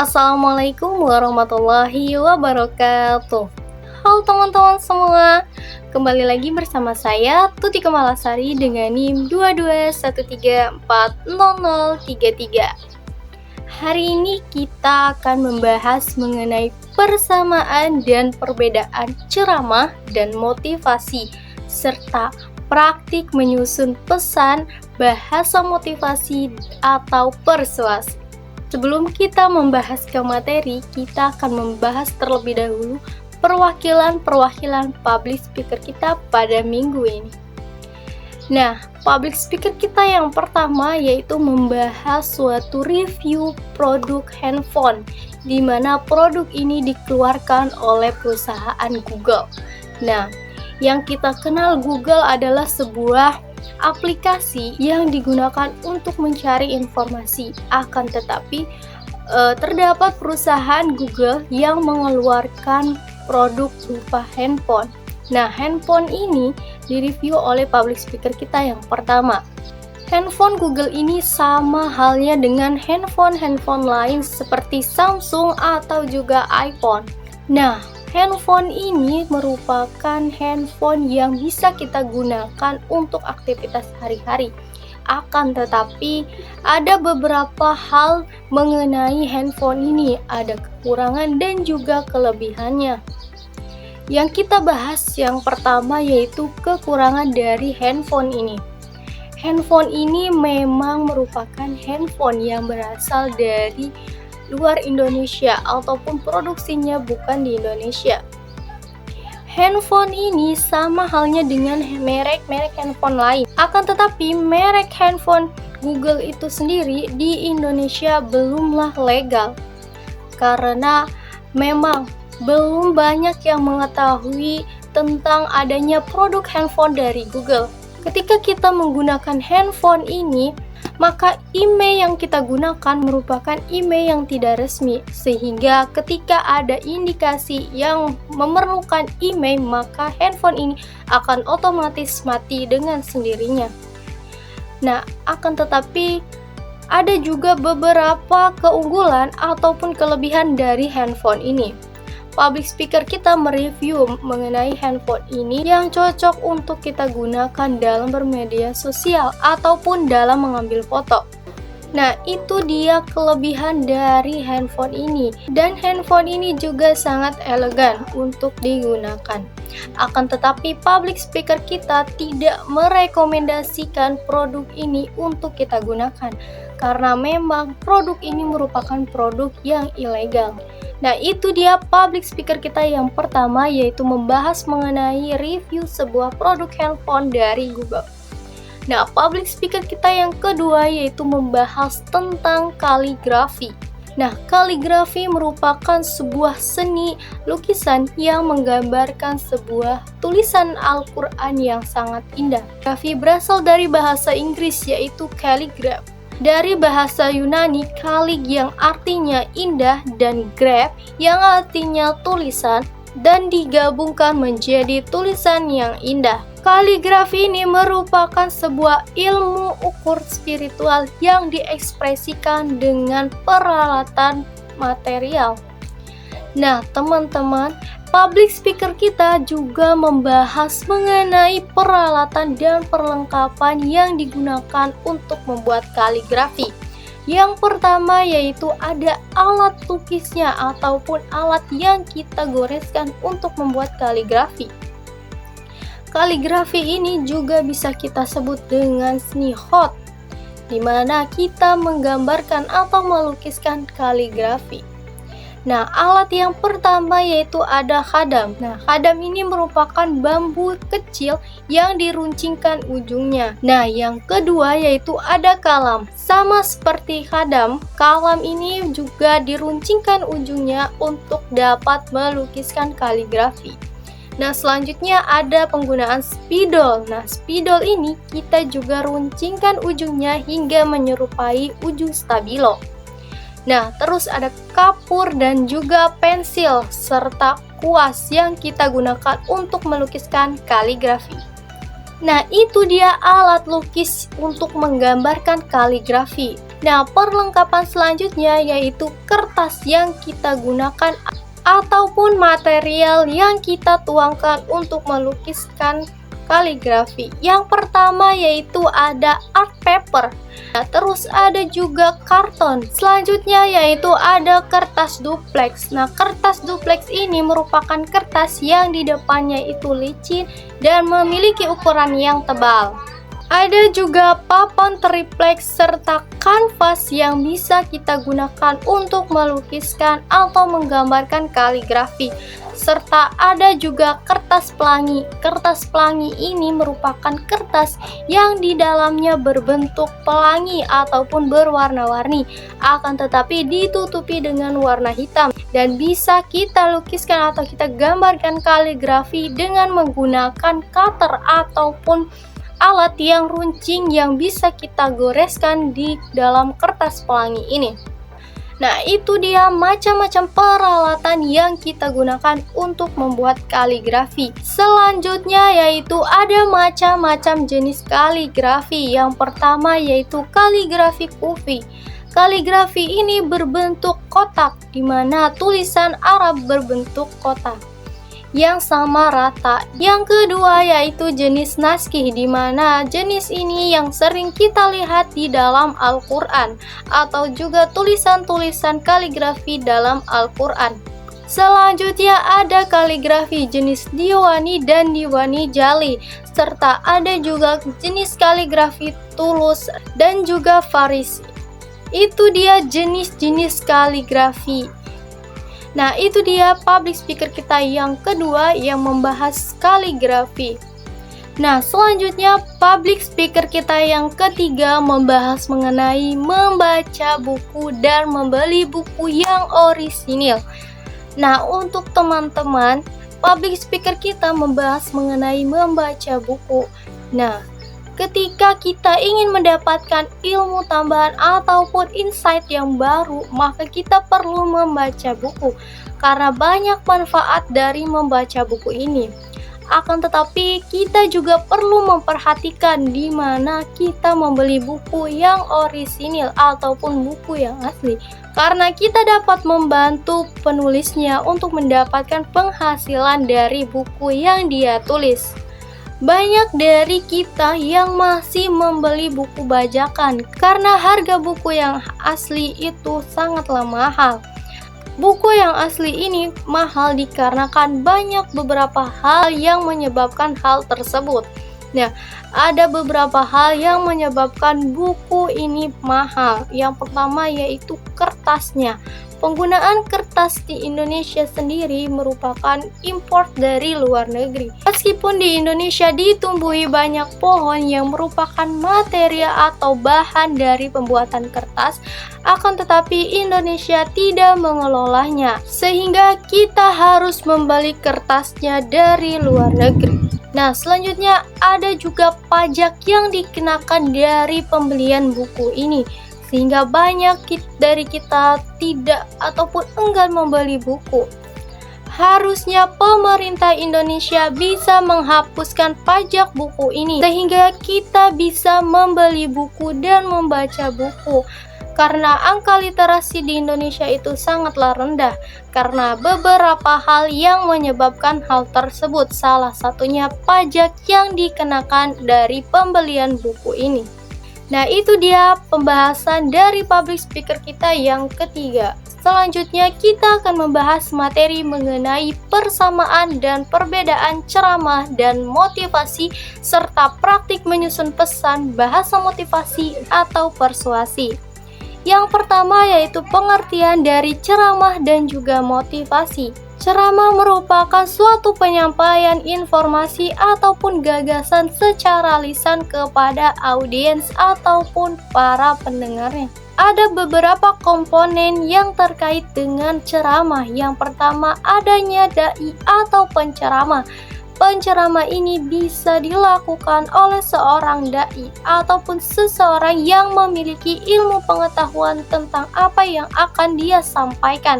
Assalamualaikum warahmatullahi wabarakatuh. Halo teman-teman semua, kembali lagi bersama saya Tuti Kemalasari dengan NIM 2213400033. Hari ini kita akan membahas mengenai persamaan dan perbedaan ceramah dan motivasi serta praktik menyusun pesan, bahasa motivasi atau persuasi. Sebelum kita membahas ke materi, kita akan membahas terlebih dahulu perwakilan public speaker kita pada minggu ini. Nah, public speaker kita yang pertama yaitu membahas suatu review produk handphone, di mana produk ini dikeluarkan oleh perusahaan Google. Nah, yang kita kenal Google adalah sebuah aplikasi yang digunakan untuk mencari informasi. Akan tetapi terdapat perusahaan Google yang mengeluarkan produk berupa handphone. Nah, handphone ini direview oleh public speaker kita yang pertama. Handphone Google ini sama halnya dengan handphone lain seperti Samsung atau juga iPhone. Nah, handphone ini merupakan handphone yang bisa kita gunakan untuk aktivitas sehari-hari. Akan tetapi, ada beberapa hal mengenai handphone ini, ada kekurangan dan juga kelebihannya. Yang kita bahas yang pertama yaitu kekurangan dari handphone ini. Handphone ini memang merupakan handphone yang berasal dari luar Indonesia ataupun produksinya bukan di Indonesia. Handphone ini sama halnya dengan merek-merek handphone lain. Akan tetapi merek handphone Google itu sendiri di Indonesia belumlah legal. Karena memang belum banyak yang mengetahui tentang adanya produk handphone dari Google. Ketika kita menggunakan handphone ini, maka email yang kita gunakan merupakan email yang tidak resmi, sehingga ketika ada indikasi yang memerlukan email, maka handphone ini akan otomatis mati dengan sendirinya. Nah, akan tetapi ada juga beberapa keunggulan ataupun kelebihan dari handphone ini. Public speaker kita mereview mengenai handphone ini yang cocok untuk kita gunakan dalam bermedia sosial ataupun dalam mengambil foto. Nah, itu dia kelebihan dari handphone ini. Dan handphone ini juga sangat elegan untuk digunakan. Akan tetapi public speaker kita tidak merekomendasikan produk ini untuk kita gunakan, karena memang produk ini merupakan produk yang ilegal. Nah, itu dia public speaker kita yang pertama, yaitu membahas mengenai review sebuah produk handphone dari Google. Nah, public speaker kita yang kedua yaitu membahas tentang kaligrafi. Nah, kaligrafi merupakan sebuah seni lukisan yang menggambarkan sebuah tulisan Al-Quran yang sangat indah. Kaligrafi berasal dari bahasa Inggris yaitu calligraph. Dari bahasa Yunani, kalig yang artinya indah dan graph yang artinya tulisan, dan digabungkan menjadi tulisan yang indah. Kaligrafi ini merupakan sebuah ilmu ukur spiritual yang diekspresikan dengan peralatan material. Nah, teman-teman, public speaker kita juga membahas mengenai peralatan dan perlengkapan yang digunakan untuk membuat kaligrafi. Yang pertama yaitu ada alat lukisnya ataupun alat yang kita goreskan untuk membuat kaligrafi. Kaligrafi ini juga bisa kita sebut dengan seni hot, di mana kita menggambarkan atau melukiskan kaligrafi. Nah, alat yang pertama yaitu ada khadam. Nah, khadam ini merupakan bambu kecil yang diruncingkan ujungnya. Nah, yang kedua yaitu ada kalam. Sama seperti khadam, kalam ini juga diruncingkan ujungnya untuk dapat melukiskan kaligrafi. Nah, selanjutnya ada penggunaan spidol. Nah, spidol ini kita juga runcingkan ujungnya hingga menyerupai ujung stabilo. Nah, terus ada kapur dan juga pensil serta kuas yang kita gunakan untuk melukiskan kaligrafi. Nah, itu dia alat lukis untuk menggambarkan kaligrafi. Nah, perlengkapan selanjutnya yaitu kertas yang kita gunakan ataupun material yang kita tuangkan untuk melukiskan kaligrafi. Yang pertama yaitu ada art paper. Nah, terus ada juga karton. Selanjutnya yaitu ada kertas duplex. Nah, kertas duplex ini merupakan kertas yang di depannya itu licin dan memiliki ukuran yang tebal. Ada juga papan triplex serta kanvas yang bisa kita gunakan untuk melukiskan atau menggambarkan kaligrafi. Serta ada juga kertas pelangi. Kertas pelangi ini merupakan kertas yang di dalamnya berbentuk pelangi ataupun berwarna-warni, akan tetapi ditutupi dengan warna hitam dan bisa kita lukiskan atau kita gambarkan kaligrafi dengan menggunakan cutter ataupun alat yang runcing yang bisa kita goreskan di dalam kertas pelangi ini. Nah, itu dia macam-macam peralatan yang kita gunakan untuk membuat kaligrafi. Selanjutnya yaitu ada macam-macam jenis kaligrafi. Yang pertama yaitu kaligrafi kufi. Kaligrafi ini berbentuk kotak, di mana tulisan Arab berbentuk kotak yang sama rata. Yang kedua yaitu jenis naskih, di mana jenis ini yang sering kita lihat di dalam Al-Quran atau juga tulisan-tulisan kaligrafi dalam Al-Quran. Selanjutnya ada kaligrafi jenis diwani dan diwani jali, serta ada juga jenis kaligrafi tulus dan juga farisi. Itu dia jenis-jenis kaligrafi. Nah, itu dia public speaker kita yang kedua yang membahas kaligrafi. Nah, selanjutnya public speaker kita yang ketiga membahas mengenai membaca buku dan membeli buku yang orisinil. Nah, untuk teman-teman, public speaker kita membahas mengenai membaca buku. Nah, ketika kita ingin mendapatkan ilmu tambahan ataupun insight yang baru, maka kita perlu membaca buku karena banyak manfaat dari membaca buku ini. Akan tetapi kita juga perlu memperhatikan di mana kita membeli buku yang orisinil ataupun buku yang asli, karena kita dapat membantu penulisnya untuk mendapatkan penghasilan dari buku yang dia tulis. Banyak dari kita yang masih membeli buku bajakan karena harga buku yang asli itu sangatlah mahal. Buku yang asli ini mahal dikarenakan banyak beberapa hal yang menyebabkan hal tersebut. Nah, ada beberapa hal yang menyebabkan buku ini mahal. Yang pertama yaitu kertasnya. Penggunaan kertas di Indonesia sendiri merupakan import dari luar negeri. Meskipun di Indonesia ditumbuhi banyak pohon yang merupakan material atau bahan dari pembuatan kertas, akan tetapi Indonesia tidak mengelolanya, sehingga kita harus membeli kertasnya dari luar negeri. Nah, selanjutnya ada juga pajak yang dikenakan dari pembelian buku ini, sehingga banyak dari kita tidak ataupun enggan membeli buku. Harusnya pemerintah Indonesia bisa menghapuskan pajak buku ini, sehingga kita bisa membeli buku dan membaca buku. Karena angka literasi di Indonesia itu sangatlah rendah, karena beberapa hal yang menyebabkan hal tersebut, salah satunya pajak yang dikenakan dari pembelian buku ini. Nah, itu dia pembahasan dari public speaker kita yang ketiga. Selanjutnya kita akan membahas materi mengenai persamaan dan perbedaan ceramah dan motivasi serta praktik menyusun pesan, bahasa motivasi atau persuasi. Yang pertama yaitu pengertian dari ceramah dan juga motivasi. Ceramah merupakan suatu penyampaian informasi ataupun gagasan secara lisan kepada audiens ataupun para pendengarnya. Ada beberapa komponen yang terkait dengan ceramah. Yang pertama adanya dai atau penceramah. Penceramah ini bisa dilakukan oleh seorang dai ataupun seseorang yang memiliki ilmu pengetahuan tentang apa yang akan dia sampaikan.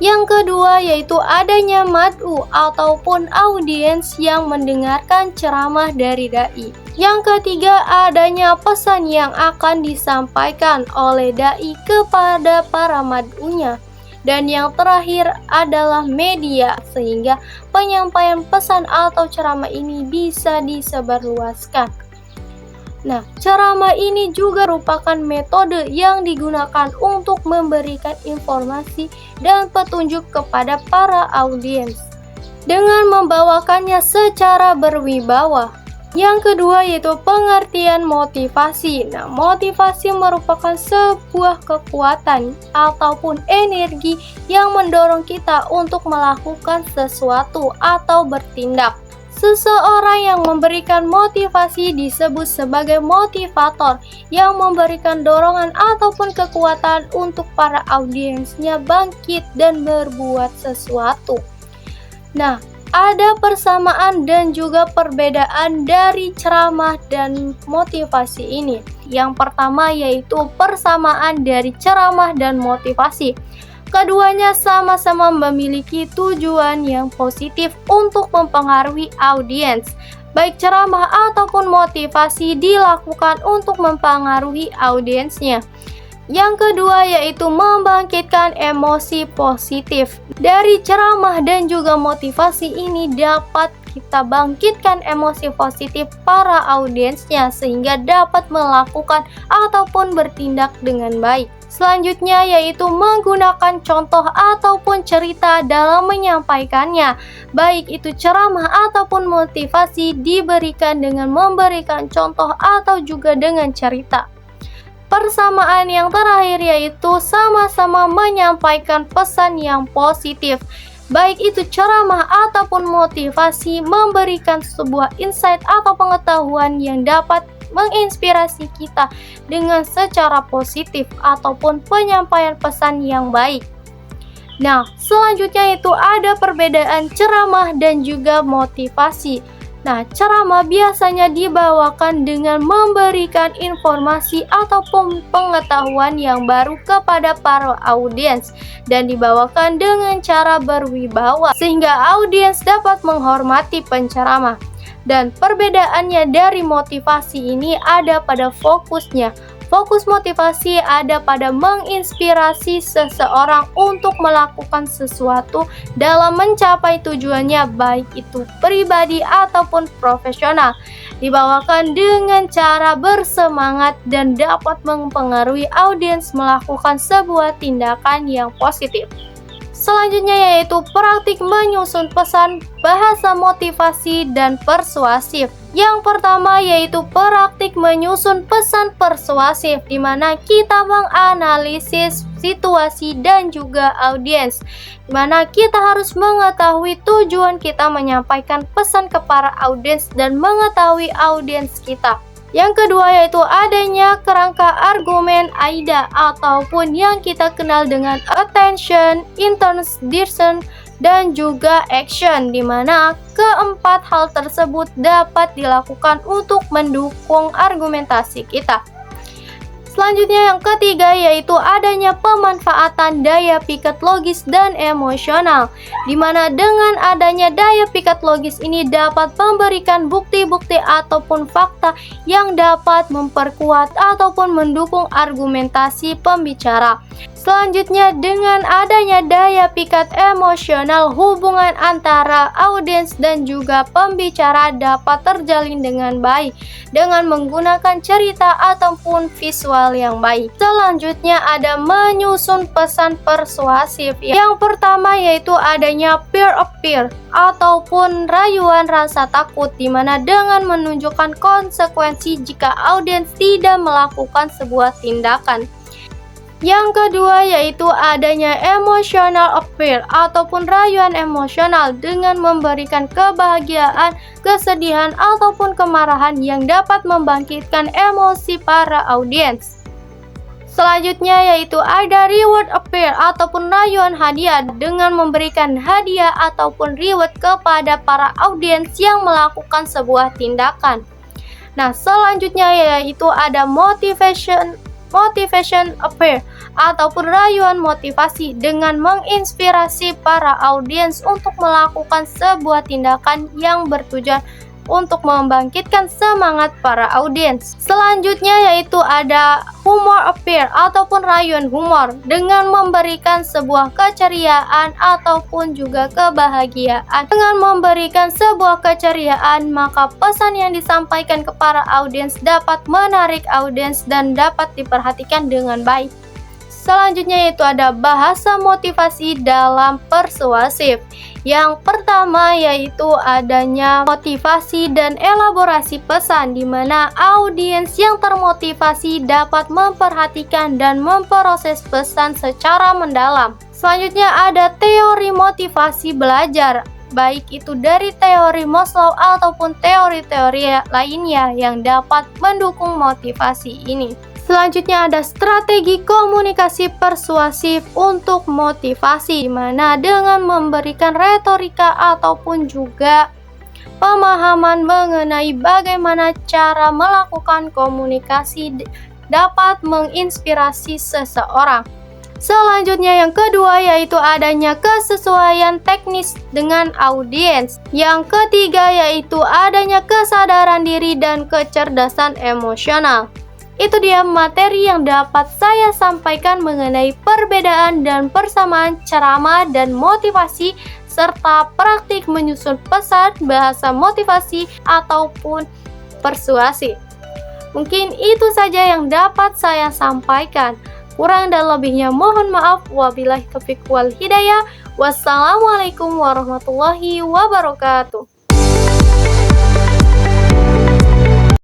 Yang kedua yaitu adanya mad'u ataupun audiens yang mendengarkan ceramah dari dai. Yang ketiga adanya pesan yang akan disampaikan oleh dai kepada para mad'unya. Dan yang terakhir adalah media, sehingga penyampaian pesan atau ceramah ini bisa disebarluaskan. Nah, ceramah ini juga merupakan metode yang digunakan untuk memberikan informasi dan petunjuk kepada para audiens dengan membawakannya secara berwibawa. Yang kedua yaitu pengertian motivasi. Nah, motivasi merupakan sebuah kekuatan ataupun energi yang mendorong kita untuk melakukan sesuatu atau bertindak. Seseorang yang memberikan motivasi disebut sebagai motivator yang memberikan dorongan ataupun kekuatan untuk para audiensnya bangkit dan berbuat sesuatu. Nah, ada persamaan dan juga perbedaan dari ceramah dan motivasi ini. Yang pertama yaitu persamaan dari ceramah dan motivasi. Keduanya sama-sama memiliki tujuan yang positif untuk mempengaruhi audiens. Baik ceramah ataupun motivasi dilakukan untuk mempengaruhi audiensnya. Yang kedua yaitu membangkitkan emosi positif. Dari ceramah dan juga motivasi ini dapat kita bangkitkan emosi positif para audiensnya sehingga dapat melakukan ataupun bertindak dengan baik. Selanjutnya yaitu menggunakan contoh ataupun cerita dalam menyampaikannya. Baik itu ceramah ataupun motivasi diberikan dengan memberikan contoh atau juga dengan cerita. Persamaan yang terakhir yaitu sama-sama menyampaikan pesan yang positif. Baik itu ceramah ataupun motivasi memberikan sebuah insight atau pengetahuan yang dapat menginspirasi kita dengan secara positif ataupun penyampaian pesan yang baik. Nah, selanjutnya itu ada perbedaan ceramah dan juga motivasi. Nah, ceramah biasanya dibawakan dengan memberikan informasi ataupun pengetahuan yang baru kepada para audiens dan dibawakan dengan cara berwibawa sehingga audiens dapat menghormati penceramah. Dan perbedaannya dari motivasi ini ada pada fokusnya. Fokus motivasi ada pada menginspirasi seseorang untuk melakukan sesuatu dalam mencapai tujuannya baik itu pribadi ataupun profesional. Dibawakan dengan cara bersemangat dan dapat mempengaruhi audiens melakukan sebuah tindakan yang positif. Selanjutnya yaitu praktik menyusun pesan, bahasa motivasi dan persuasif. Yang pertama yaitu praktik menyusun pesan persuasif di mana kita menganalisis situasi dan juga audiens. Di mana kita harus mengetahui tujuan kita menyampaikan pesan kepada audiens dan mengetahui audiens kita. Yang kedua yaitu adanya kerangka argumen AIDA ataupun yang kita kenal dengan attention, intention, dan juga action, di mana keempat hal tersebut dapat dilakukan untuk mendukung argumentasi kita. Selanjutnya yang ketiga yaitu adanya pemanfaatan daya pikat logis dan emosional, di mana dengan adanya daya pikat logis ini dapat memberikan bukti-bukti ataupun fakta yang dapat memperkuat ataupun mendukung argumentasi pembicara. Selanjutnya dengan adanya daya pikat emosional, hubungan antara audiens dan juga pembicara dapat terjalin dengan baik dengan menggunakan cerita ataupun visual yang baik. Selanjutnya ada menyusun pesan persuasif. Yang pertama yaitu adanya fear of fear ataupun rayuan rasa takut, di mana dengan menunjukkan konsekuensi jika audiens tidak melakukan sebuah tindakan. Yang kedua yaitu adanya emotional appeal ataupun rayuan emosional dengan memberikan kebahagiaan, kesedihan ataupun kemarahan yang dapat membangkitkan emosi para audiens. Selanjutnya yaitu ada reward appeal ataupun rayuan hadiah dengan memberikan hadiah ataupun reward kepada para audiens yang melakukan sebuah tindakan. Nah, selanjutnya yaitu ada motivation motivation appeal ataupun rayuan motivasi dengan menginspirasi para audiens untuk melakukan sebuah tindakan yang bertujuan untuk membangkitkan semangat para audiens. Selanjutnya yaitu ada humor appeal ataupun rayuan humor dengan memberikan sebuah keceriaan ataupun juga kebahagiaan. Dengan memberikan sebuah keceriaan, maka pesan yang disampaikan ke para audiens dapat menarik audiens dan dapat diperhatikan dengan baik. Selanjutnya yaitu ada bahasa motivasi dalam persuasif. Yang pertama yaitu adanya motivasi dan elaborasi pesan, di mana audiens yang termotivasi dapat memperhatikan dan memproses pesan secara mendalam. Selanjutnya ada teori motivasi belajar, baik itu dari teori Maslow ataupun teori-teori lainnya yang dapat mendukung motivasi ini. Selanjutnya ada strategi komunikasi persuasif untuk motivasi, di mana dengan memberikan retorika ataupun juga pemahaman mengenai bagaimana cara melakukan komunikasi dapat menginspirasi seseorang. Selanjutnya yang kedua yaitu adanya kesesuaian teknis dengan audiens. Yang ketiga yaitu adanya kesadaran diri dan kecerdasan emosional. Itu dia materi yang dapat saya sampaikan mengenai perbedaan dan persamaan ceramah dan motivasi serta praktik menyusun pesan, bahasa motivasi ataupun persuasi. Mungkin itu saja yang dapat saya sampaikan. Kurang dan lebihnya mohon maaf. Wabillahi taufiq wal hidayah. Wassalamualaikum warahmatullahi wabarakatuh.